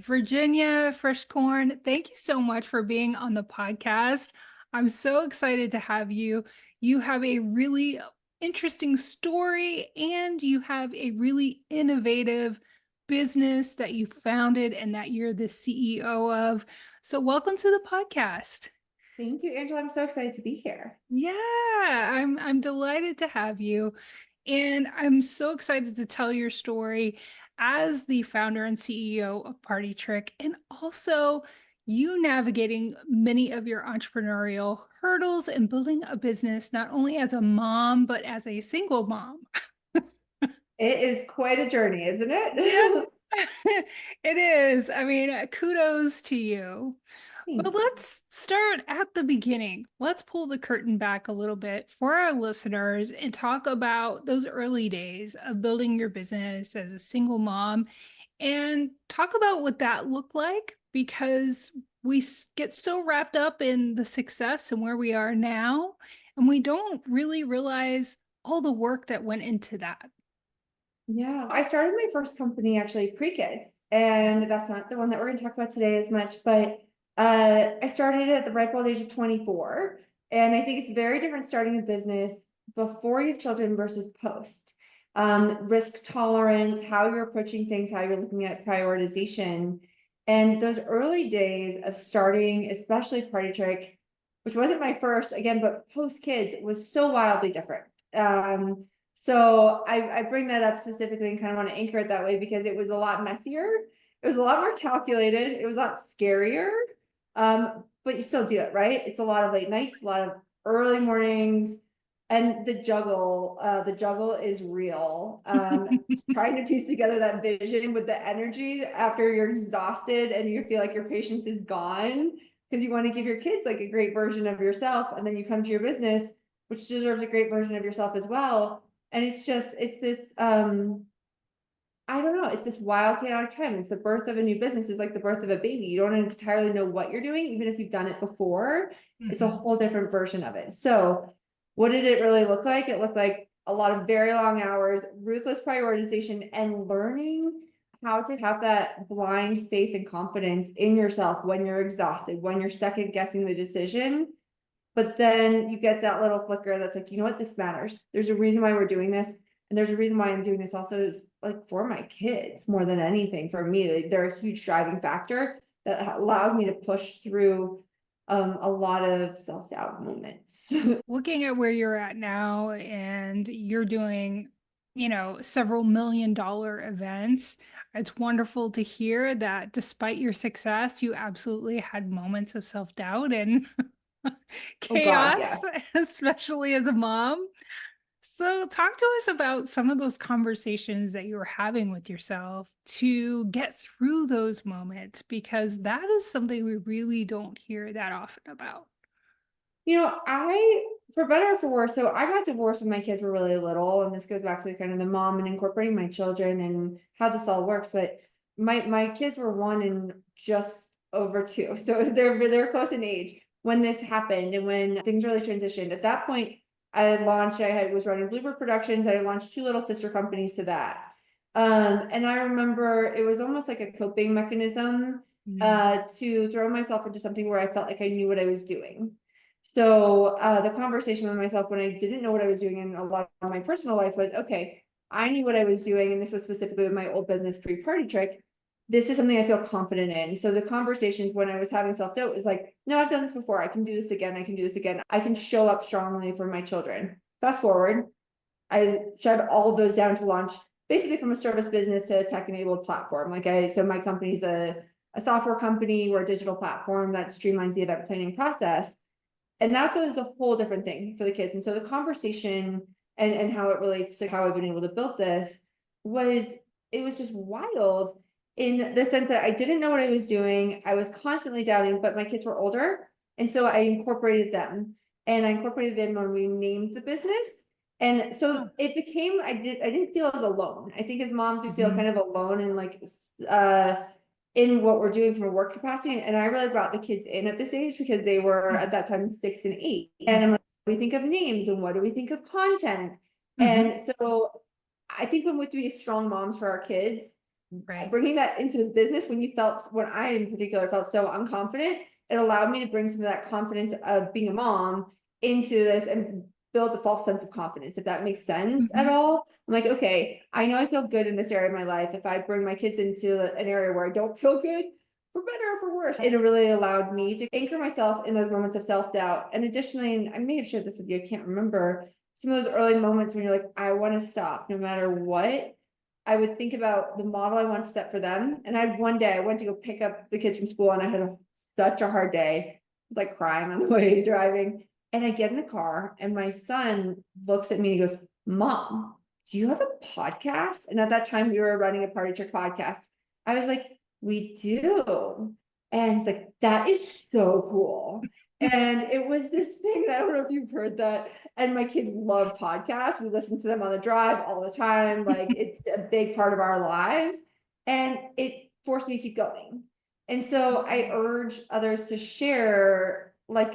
Virginia Frischkorn, thank you so much for being on the podcast. I'm so excited to have you. You have a really interesting story and you have a really innovative business that you founded and that you're the CEO of. So, welcome to the podcast. Thank you, Angela. I'm so excited to be here. Yeah, I'm delighted to have you. And I'm so excited to tell your story as the founder and CEO of Partytrick, and also you navigating many of your entrepreneurial hurdles and building a business not only as a mom, but as a single mom. It is quite a journey, isn't Yeah, it? it is. I mean, kudos to you. But Thank you. let's start at the beginning. Let's pull the curtain back a little bit for our listeners and talk about those early days of building your business as a single mom and talk about what that looked like because we get so wrapped up in the success and where we are now, and we don't really realize all the work that went into that. Yeah, I started my first company actually pre-kids, and that's not the one that we're going to talk about today as much, but I started at the ripe old age of 24. And I think it's very different starting a business before you have children versus post. Risk tolerance, how you're approaching things, how you're looking at prioritization. And those early days of starting, especially Party Trick, which wasn't my first, again, but post kids was so wildly different. So I bring that up specifically and kind of want to anchor it that way because it was a lot messier. It was a lot more calculated. It was a lot scarier. But you still do it, right? It's a lot of late nights, a lot of early mornings, and the juggle is real. Trying to piece together that vision with the energy after you're exhausted and you feel like your patience is gone because you want to give your kids like a great version of yourself, and then you come to your business, which deserves a great version of yourself as well. And it's this I don't know, it's this wild chaotic time. It's the birth of a new business is like the birth of a baby. You don't entirely know what you're doing, even if you've done it before. It's a Mhm. whole different version of it. So what did it really look like? It looked like a lot of very long hours, ruthless prioritization, and learning how to have that blind faith and confidence in yourself when you're exhausted, when you're second guessing the decision. But then you get that little flicker that's like, you know what, this matters. There's a reason why we're doing this. And there's a reason why I'm doing this also is like for my kids more than anything. For me, they're a huge driving factor that allowed me to push through a lot of self-doubt moments. Looking at where you're at now and you're doing, several $1 million events, it's wonderful to hear that despite your success, you absolutely had moments of self-doubt and Oh God, chaos, yeah. especially as a mom. So, talk to us about some of those conversations that you were having with yourself to get through those moments, because that is something we really don't hear that often about. For better or for worse, so I got divorced when my kids were really little, and this goes back to kind of the mom and incorporating my children and how this all works. But my kids were 1 and just over 2, so they're close in age when this happened and when things really transitioned. At that point, was running Bluebird Productions. I launched 2 little sister companies to that. And I remember it was almost like a coping mechanism Mm. to throw myself into something where I felt like I knew what I was doing. So the conversation with myself when I didn't know what I was doing in a lot of my personal life was, okay, I knew what I was doing, and this was specifically with my old business pre-Party Trick. This is something I feel confident in. So the conversations when I was having self-doubt was like, no, I've done this before. I can do this again. I can do this again. I can show up strongly for my children. Fast forward, I shut all those down to launch basically from a service business to a tech-enabled platform. So my company's a software company. We're a digital platform that streamlines the event planning process. And that's what is a whole different thing for the kids. And so the conversation and how it relates to how I've been able to build this was, it was just wild in the sense that I didn't know what I was doing. I was constantly doubting, but my kids were older. And so I incorporated them, and I incorporated them when we named the business. And so Oh. it became, I didn't feel as alone. I think as moms, we feel Mhm. kind of alone and like, in what we're doing from a work capacity. And I really brought the kids in at this age because they were at that time 6 and 8. And I'm like, what do we think of names and what do we think of content? Mhm. And so I think when we have to be strong moms for our kids, Right. bringing that into the business when I in particular felt so unconfident, it allowed me to bring some of that confidence of being a mom into this and build a false sense of confidence, if that makes sense at Mhm. all. I'm like, okay, I know I feel good in this area of my life. If I bring my kids into an area where I don't feel good, for better or for worse, it really allowed me to anchor myself in those moments of self-doubt. And additionally, and I may have shared this with you, I can't remember, some of those early moments when you're like, I want to stop no matter what. I would think about the model I want to set for them. And one day I went to go pick up the kids from school and I had such a hard day. I was like crying on the way driving. And I get in the car and my son looks at me and he goes, Mom, do you have a podcast? And at that time we were running a party trick podcast. I was like, we do. And it's like, that is so cool. And it was this thing that I don't know if you've heard that. And my kids love podcasts. We listen to them on the drive all the time. Like it's a big part of our lives. And it forced me to keep going. And so I urge others to share like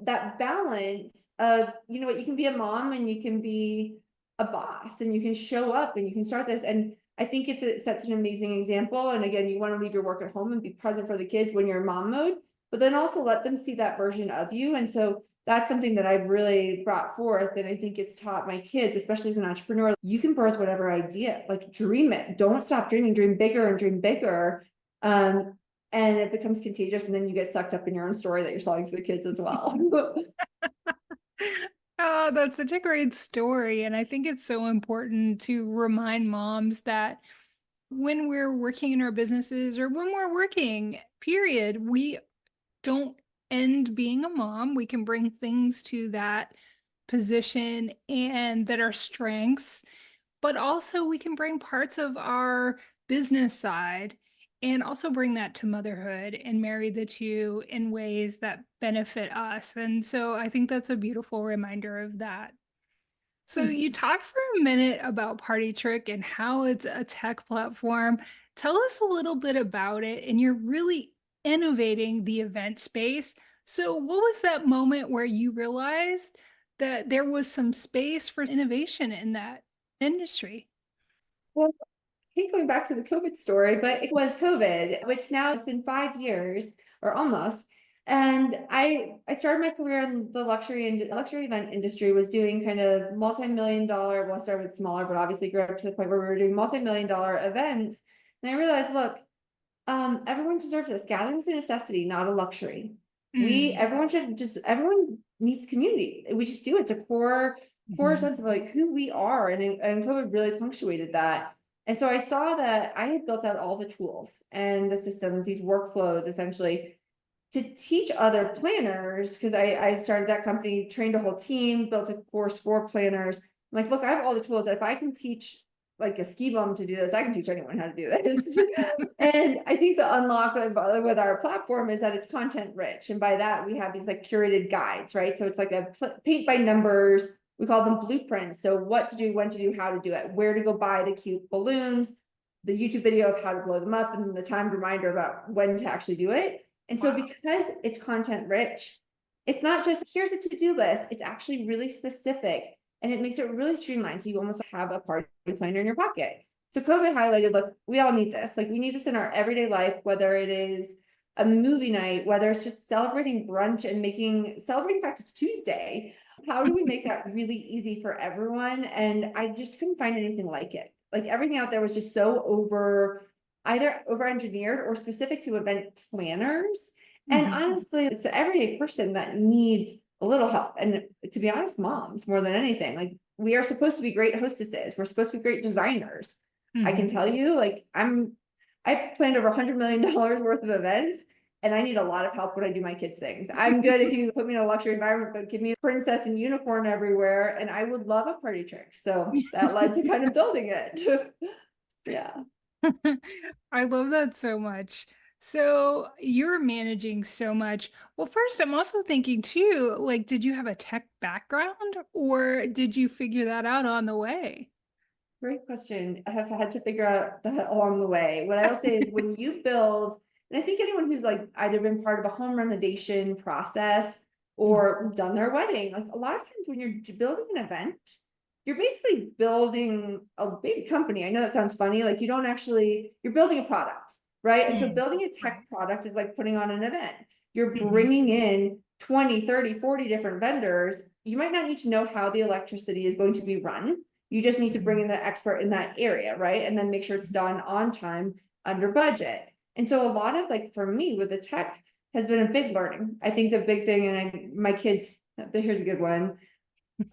that balance of, you know what, you can be a mom and you can be a boss and you can show up and you can start this. And I think it sets an amazing example. And again, you want to leave your work at home and be present for the kids when you're in mom mode, but then also let them see that version of you. And so that's something that I've really brought forth. And I think it's taught my kids, especially as an entrepreneur, you can birth whatever idea, like dream it. Don't stop dreaming, dream bigger and dream bigger. And it becomes contagious, and then you get sucked up in your own story that you're selling to the kids as well. Oh, that's such a great story. And I think it's so important to remind moms that when we're working in our businesses or when we're working, period, we don't end being a mom. We can bring things to that position and that are strengths, but also we can bring parts of our business side and also bring that to motherhood and marry the two in ways that benefit us. And so I think that's a beautiful reminder of that. So you talked for a minute about Party Trick and how it's a tech platform. Tell us a little bit about it. And you're really innovating the event space. So what was that moment where you realized that there was some space for innovation in that industry? Well, I hate going back to the COVID story, but it was COVID, which now it's been 5 years or almost. And I started my career in the luxury event industry, was doing kind of multi-million dollar, well, I started with smaller, but obviously grew up to the point where we were doing multi-million dollar events. And I realized, look, everyone deserves this. Gathering is a necessity, not a luxury. Mm, Everyone needs community. We just do. It's a core mhm. sense of like who we are. And COVID really punctuated that. And so I saw that I had built out all the tools and the systems, these workflows essentially to teach other planners, because I started that company, trained a whole team, built a course for planners. I'm like, look, I have all the tools that if I can teach like a ski bum to do this, I can teach anyone how to do this. And I think the unlock with our platform is that it's content rich. And by that, we have these like curated guides, right? So it's like a paint by numbers. We call them blueprints. So what to do, when to do, how to do it, where to go buy the cute balloons, the YouTube video of how to blow them up, and then the timed reminder about when to actually do it. And so Wow. because it's content rich, it's not just here's a to-do list, it's actually really specific and it makes it really streamlined. So you almost have a party planner in your pocket. So COVID highlighted, look, we all need this. Like we need this in our everyday life, whether it is a movie night, whether it's just celebrating brunch and celebrating the fact it's Tuesday. How do we make that really easy for everyone? And I just couldn't find anything like it. Like everything out there was just so either over engineered or specific to event planners. And Mhm. honestly, it's the everyday person that needs a little help. And to be honest, moms more than anything, like we are supposed to be great hostesses. We're supposed to be great designers. I can Mhm. tell you, like I've planned over $100 million worth of events. And I need a lot of help when I do my kids' things. I'm good if you put me in a luxury environment, but give me a princess and unicorn everywhere, and I would love a party trick. So that led to kind of building it. Yeah. I love that so much. So you're managing so much. Well, first, I'm also thinking too, like, did you have a tech background or did you figure that out on the way? Great question. I have had to figure out that along the way. What I will say is when you build, and I think anyone who's like either been part of a home renovation process Mhm. or done their wedding, like a lot of times when you're building an event, you're basically building a big company. I know that sounds funny. Like you don't actually, you're building a product, right? And so Mm, building a tech right. product is like putting on an event. You're Mhm. bringing in 20, 30, 40 different vendors. You might not need to know how the electricity is going to be run. You just need to bring Mhm. in the expert in that area, right? And then make sure it's done on time, under budget. And so a lot of like for me with the tech has been a big learning. I think the big thing, and my kids, here's a good one.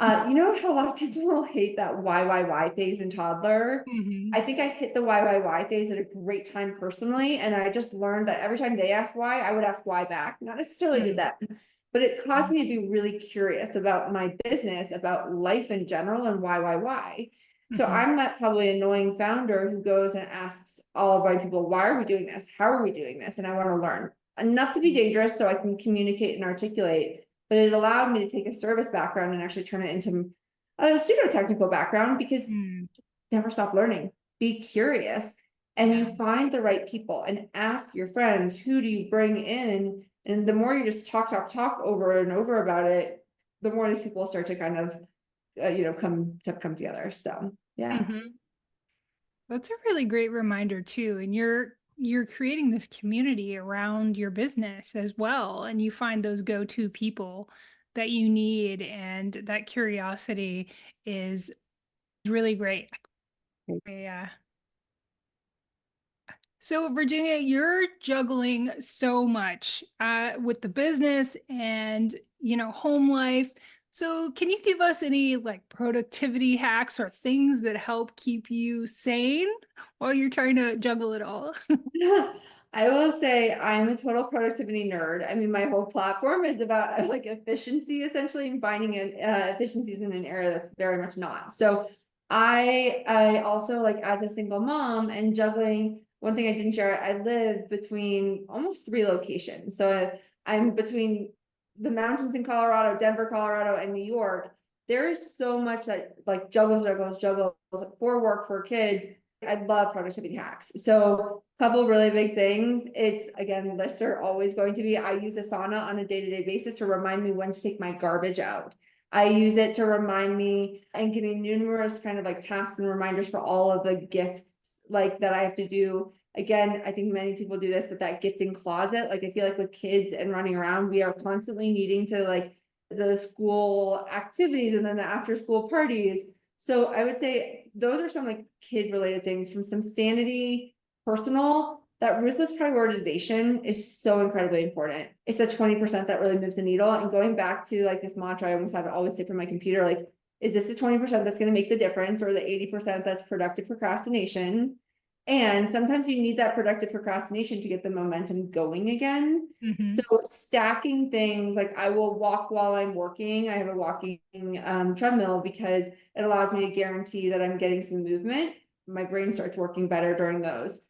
You know how a lot of people hate that why phase in toddler? Mhm. I think I hit the why phase at a great time personally, and I just learned that every time they asked why, I would ask why back, not necessarily to Mm, them, but it caused mm, me to be really curious about my business, about life in general, and why. So mhm. I'm that probably annoying founder who goes and asks all of my people, why are we doing this? How are we doing this? And I want to learn enough to be dangerous so I can communicate and articulate, but it allowed me to take a service background and actually turn it into a pseudo technical background because Mm, never stop learning, be curious, and yeah. you find the right people and ask your friends, who do you bring in? And the more you just talk over and over about it, the more these people start to kind of, come together. So yeah. Mhm. That's a really great reminder too. And you're creating this community around your business as well. And you find those go-to people that you need. And that curiosity is really great. Yeah. So, Virginia, you're juggling so much with the business and, home life. So, can you give us any like productivity hacks or things that help keep you sane while you're trying to juggle it all? I will say I'm a total productivity nerd. I mean, my whole platform is about like efficiency essentially and finding efficiencies in an area that's very much not. So I also like as a single mom and juggling, one thing I didn't share, I live between almost 3 locations. So I'm between the mountains in Colorado, Denver, Colorado, and New York. There is so much that like juggles for work, for kids. I love productivity hacks. So a couple really big things. It's again, lists are always going to be, I use Asana on a day-to-day basis to remind me when to take my garbage out. I use it to remind me and give me numerous kind of like tasks and reminders for all of the gifts like that I have to do. Again, I think many people do this, but that gifting closet, like I feel like with kids and running around, we are constantly needing to like the school activities and then the after school parties. So I would say those are some like kid related things from some sanity, personal. That ruthless prioritization is so incredibly important. It's the 20% that really moves the needle. And going back to like this mantra, I almost have it always say from my computer, like, is this the 20% that's going to make the difference or the 80% that's productive procrastination? And sometimes you need that productive procrastination to get the momentum going again. Hmm. So stacking things, like I will walk while I'm working. I have a walking treadmill because it allows me to guarantee that I'm getting some movement. My brain starts working better during those.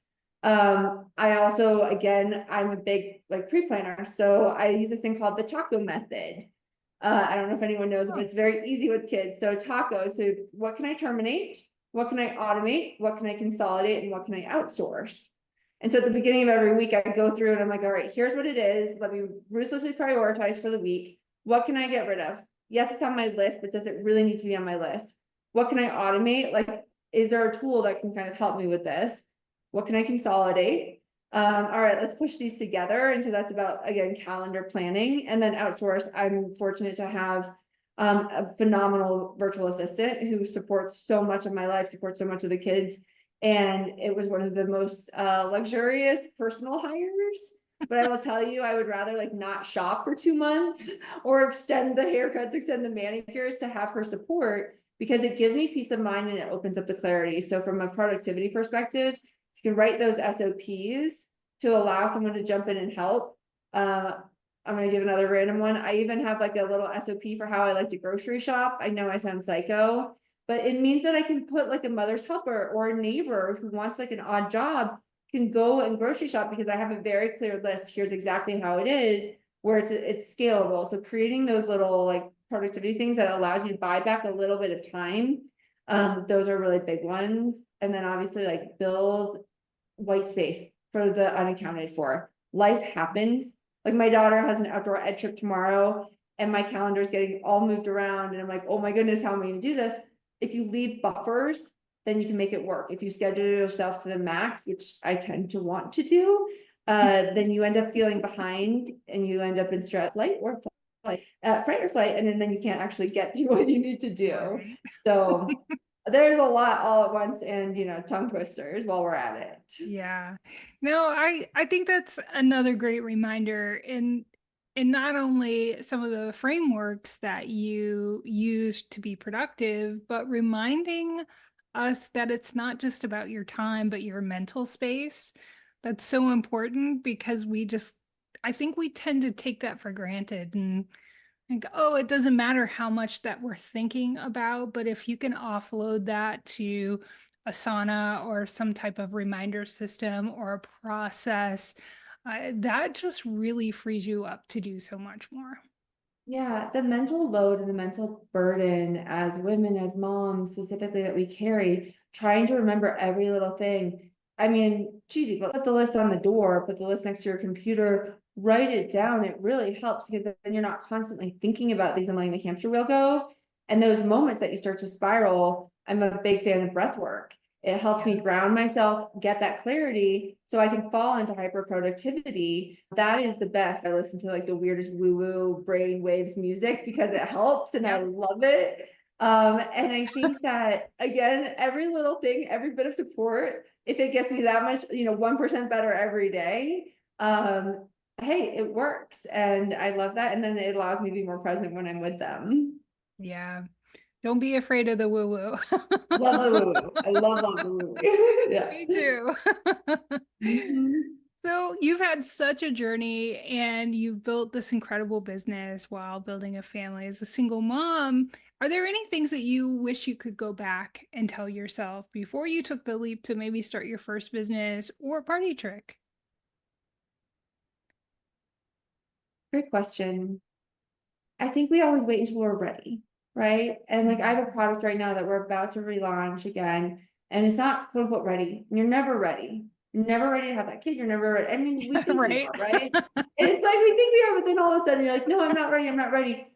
I also, again, I'm a big like pre-planner, so I use this thing called the taco method. I don't know if anyone knows, but Oh, it's very easy with kids. So tacos, so what can I terminate? What can I automate? What can I consolidate? And what can I outsource? And so at the beginning of every week, I go through and I'm like, all right, here's what it is. Let me ruthlessly prioritize for the week. What can I get rid of? Yes, it's on my list, but does it really need to be on my list? What can I automate? Like, is there a tool that can kind of help me with this? What can I consolidate? All right, let's push these together. And so that's about, again, calendar planning and then outsource. I'm fortunate to have a phenomenal virtual assistant who supports so much of my life, supports so much of the kids. And it was one of the most luxurious personal hires. But I will tell you, I would rather like not shop for 2 months or extend the haircuts, extend the manicures to have her support because it gives me peace of mind and it opens up the clarity. So from a productivity perspective, you can write those SOPs to allow someone to jump in and help. I'm going to give another random one. I even have like a little SOP for how I like to grocery shop. I know I sound psycho, but it means that I can put like a mother's helper or a neighbor who wants like an odd job can go and grocery shop because I have a very clear list. Here's exactly how it is, where it's scalable. So creating those little like productivity things that allows you to buy back a little bit of time. Those are really big ones. And then obviously like build white space for the unaccounted for. Life happens. Like my daughter has an outdoor ed trip tomorrow and my calendar is getting all moved around and I'm like, oh my goodness, how am I gonna do this? if you leave buffers, then you can make it work. If you schedule yourself to the max, which I tend to want to do, then you end up feeling behind and you end up in stress, flight or flight, fight or flight, and then you can't actually get through what you need to do. Right. So there's a lot all at once, and tongue twisters while we're at it. Yeah. No, I think that's another great reminder in not only some of the frameworks that you use to be productive, but reminding us that it's not just about your time, but your mental space. That's so important because I think we tend to take that for granted and think, oh, it doesn't matter how much that we're thinking about, but if you can offload that to Asana or some type of reminder system or a process, that just really frees you up to do so much more. Yeah, the mental load and the mental burden as women, as moms specifically, that we carry, trying to remember every little thing. I mean, cheesy, but put the list on the door, put the list next to your computer, write it down. It really helps because then you're not constantly thinking about these and letting the hamster wheel go. And those moments that you start to spiral, I'm a big fan of breath work. It helps me ground myself, get that clarity so I can fall into hyper productivity. That is the best. I listen to like the weirdest woo-woo brain waves music because it helps and I Yep. love it. And I think that again, every little thing, every bit of support, if it gets me that much, 1% better every day, hey, it works. And I love that. And then it allows me to be more present when I'm with them. Yeah. Don't be afraid of the woo woo. Love the woo-woo. I love the woo-woo. Yeah. Me too. Mhm. So you've had such a journey and you've built this incredible business while building a family as a single mom. Are there any things that you wish you could go back and tell yourself before you took the leap to maybe start your first business or party trick? Great question. I think we always wait until we're ready, right? And like I have a product right now that we're about to relaunch again, and it's not quote unquote ready. You're never ready. You're never ready to have that kid. You're never ready. I mean, we think we Right? are, right? And it's like we think we are, but then all of a sudden you're like, no, I'm not ready. I'm not ready.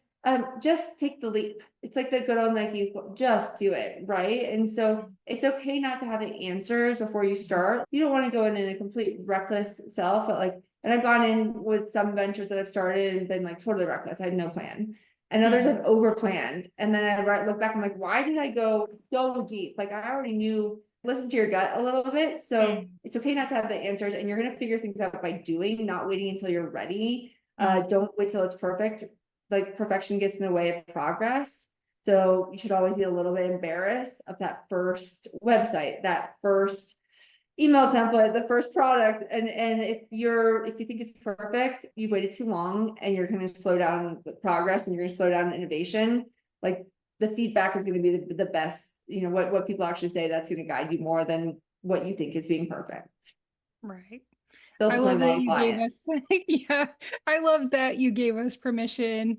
Just take the leap. It's like the good old Nike, just do it, right? And so it's okay not to have the answers before you start. You don't want to go in a complete reckless self, but like, and I've gone in with some ventures that I've started and been like totally reckless. I had no plan. And others Mhm. have over planned. And then I look back, I'm like, why did I go so deep? Like I already knew, listen to your gut a little bit. So Mhm. it's okay not to have the answers, and you're gonna figure things out by doing, not waiting until you're ready. Mhm. Don't wait till it's perfect. Like perfection gets in the way of progress. So you should always be a little bit embarrassed of that first website, that first email template, the first product. And if you think it's perfect, you've waited too long and you're going to slow down the progress and you're going to slow down innovation. Like the feedback is going to be the best, what people actually say, that's going to guide you more than what you think is being perfect. Right. I Those are my love that mom you gave clients. us, yeah, I love that you gave us permission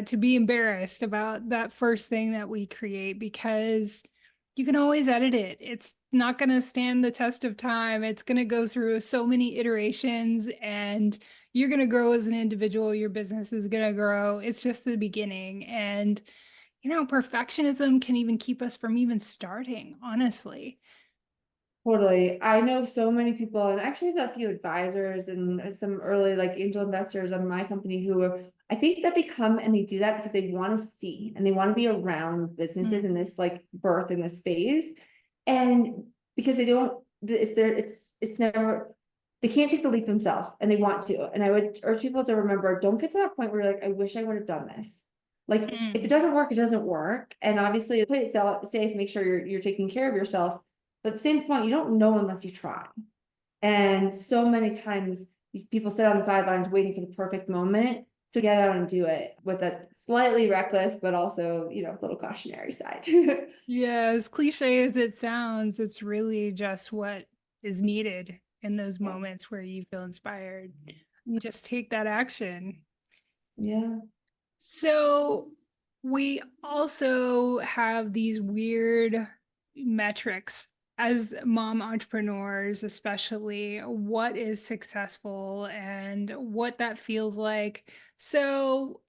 to be embarrassed about that first thing that we create because you can always edit it. It's not going to stand the test of time. It's going to go through so many iterations and you're going to grow as an individual. Your business is going to grow. It's just the beginning. And, perfectionism can even keep us from even starting, honestly. Totally. I know so many people, and actually have a few advisors and some early like angel investors on my company who are, I think that they come and they do that because they want to see and they want to be around businesses in this like birth in this phase. And because they don't, it's never, they can't take the leap themselves and they want to. And I would urge people to remember, don't get to that point where you're like, I wish I would have done this. Like if it Mm. doesn't work, it doesn't work. And obviously play it safe, make sure you're taking care of yourself. But at the same point, you don't know unless you try. And so many times people sit on the sidelines waiting for the perfect moment to get out and do it with a slightly reckless, but also, a little cautionary side. Yeah, as cliche as it sounds, it's really just what is needed in those Yeah. moments where you feel inspired. Just take that action. Yeah. So, we also have these weird metrics as mom entrepreneurs, especially what is successful and what that feels like. So,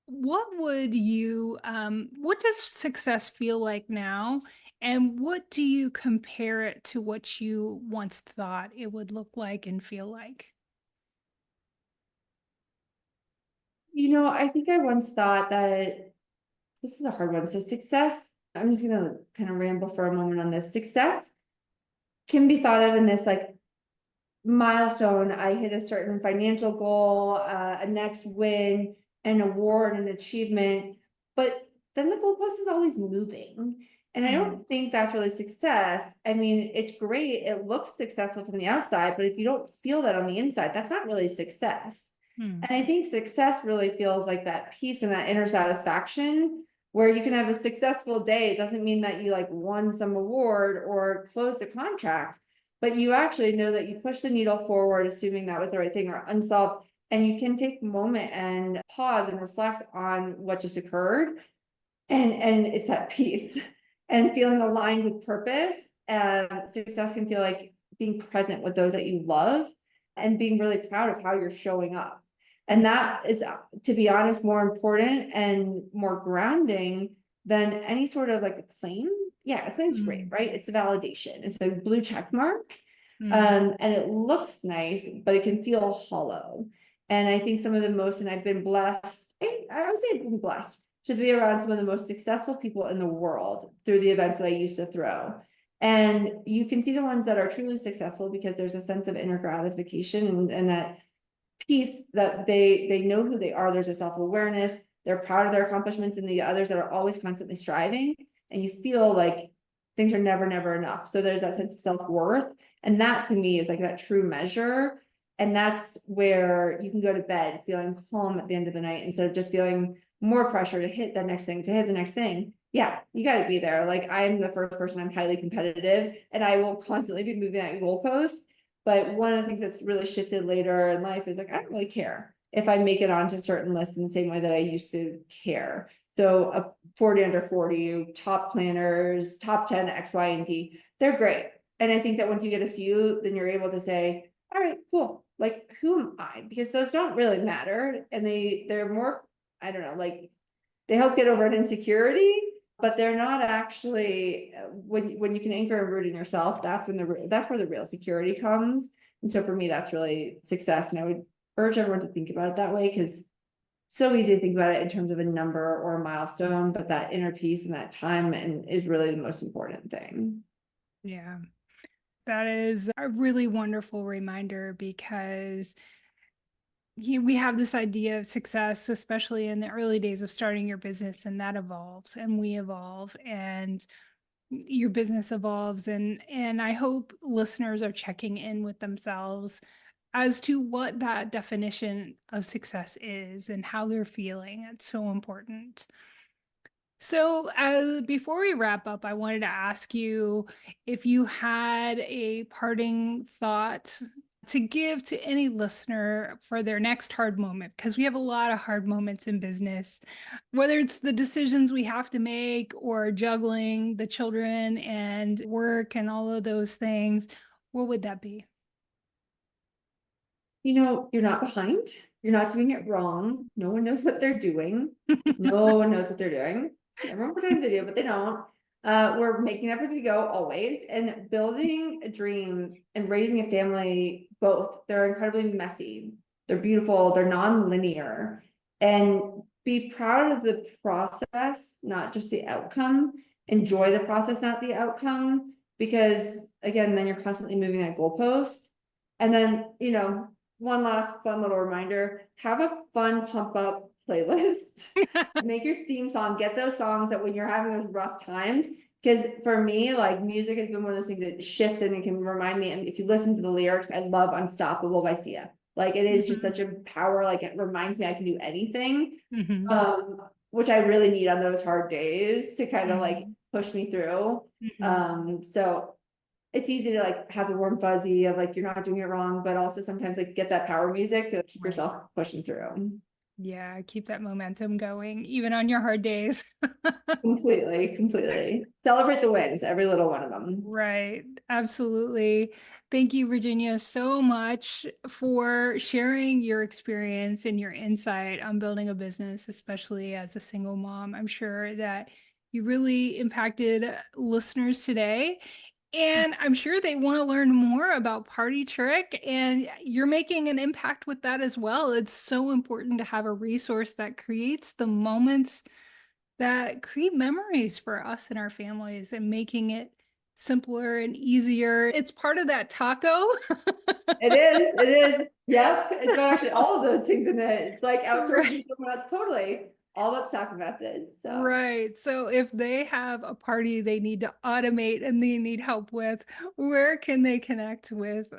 what would you what does success feel like now? And what do you compare it to what you once thought it would look like and feel like? I think I once thought that this is a hard one. So success, I'm just gonna kind of ramble for a moment on this. Success can be thought of in this like milestone. I hit a certain financial goal, a next win, an award, an achievement, but then the goalpost is always moving. And I Mm, don't think that's really success. I mean, it's great. It looks successful from the outside, but if you don't feel that on the inside, that's not really success. mm, And I think success really feels like that peace and that inner satisfaction where you can have a successful day. It doesn't mean that you like won some award or closed a contract, but you actually know that you push the needle forward, assuming that was the right thing or unsolved. And you can take a moment and pause and reflect on what just occurred. And it's that peace and feeling aligned with purpose. Success can feel like being present with those that you love and being really proud of how you're showing up. And that is, to be honest, more important and more grounding than any sort of like acclaim. Yeah, acclaim's great, mm, right? It's a validation. It's a blue check mark. mm, And it looks nice, but it can feel hollow. And I think some of the most, and I've been blessed, I would say I've been blessed to be around some of the most successful people in the world through the events that I used to throw. And you can see the ones that are truly successful because there's a sense of inner gratification and that piece that they know who they are. There's a self-awareness, they're proud of their accomplishments, and the others that are always constantly striving, and you feel like things are never enough. So there's that sense of self-worth, and that to me is like that true measure. And that's where you can go to bed feeling calm at the end of the night instead of just feeling more pressure to hit the next thing, to hit the next thing. Yeah, you got to be there. Like I'm the first person, I'm highly competitive, and I will constantly be moving that goalpost. But one of the things that's really shifted later in life is like, I don't really care if I make it onto certain lists in the same way that I used to care. So a 40 under 40, top planners, top 10, X, Y, and Z, they're great. And I think that once you get a few, then you're able to say, all right, cool. Like, who am I? Because those don't really matter. And they're more, I don't know, like they help get over an insecurity, but they're not actually when you can anchor and root in yourself, that's when that's where the real security comes. And so for me, that's really success. And I would urge everyone to think about it that way because it's so easy to think about it in terms of a number or a milestone, but that inner peace and that time and is really the most important thing. yeah. That is a really wonderful reminder because we have this idea of success, especially in the early days of starting your business, and that evolves and we evolve and your business evolves. And I hope listeners are checking in with themselves as to what that definition of success is and how they're feeling. It's so important. So, before we wrap up, I wanted to ask you if you had a parting thought to give to any listener for their next hard moment, because we have a lot of hard moments in business, whether it's the decisions we have to make or juggling the children and work and all of those things. What would that be? You're not behind, you're not doing it wrong. No one knows what they're doing. No one knows what they're doing. Everyone pretends they do, but they don't. We're making up as we go always, and building a dream and raising a family, both, they're incredibly messy. They're beautiful, they're non-linear. And be proud of the process, not just the outcome. Enjoy the process, not the outcome, because again, then you're constantly moving that goalpost. And then, one last fun little reminder, have a fun pump up playlist. Make your theme song, get those songs that when you're having those rough times, because for me, like music has been one of those things that shifts and it can remind me. And if you listen to the lyrics, I love Unstoppable by Sia. Like it is just Mhm, such a power, like it reminds me I can do anything. mhm, Which I really need on those hard days to kind of like mhm, push me through. mhm. So it's easy to like have the warm fuzzy of like you're not doing it wrong, but also sometimes like get that power music to keep Right. yourself pushing through. Yeah, keep that momentum going, even on your hard days. Completely, completely. Celebrate the wins, every little one of them. Right. Absolutely. Thank you, Virginia, so much for sharing your experience and your insight on building a business, especially as a single mom. I'm sure that you really impacted listeners today. And I'm sure they want to learn more about Party Trick, and you're making an impact with that as well. It's so important to have a resource that creates the moments that create memories for us and our families and making it simpler and easier. It's part of that taco. It is, it is. Yep. It's got actually all of those things in it. It's like outsourcing Right. someone else, totally. All about talk methods. So Right. So if they have a party they need to automate and they need help with, where can they connect with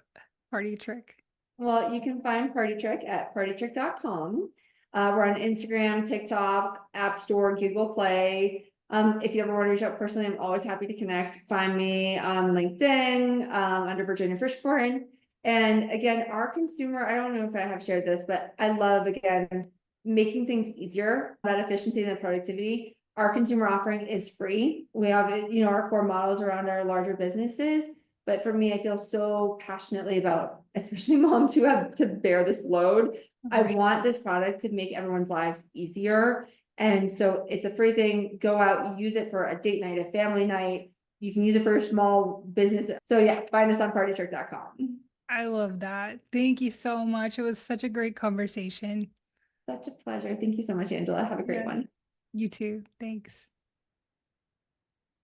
Party Trick? well, you can find Party Trick at partytrick.com. We're on Instagram, TikTok, App Store, Google Play. If you ever want to reach out personally, I'm always happy to connect. Find me on LinkedIn, under Virginia Frischkorn. And again, our consumer, I don't know if I have shared this, but I love, again, making things easier, that efficiency and the productivity. Our consumer offering is free. We have, our core models around our larger businesses. But for me, I feel so passionately about, especially moms who have to bear this load. I Right. want this product to make everyone's lives easier. And so it's a free thing. Go out, use it for a date night, a family night. You can use it for a small business. So yeah, find us on partytrick.com. I love that. Thank you so much. It was such a great conversation. Such a pleasure. Thank you so much, Angela. Have a great Yeah, one. you too. Thanks.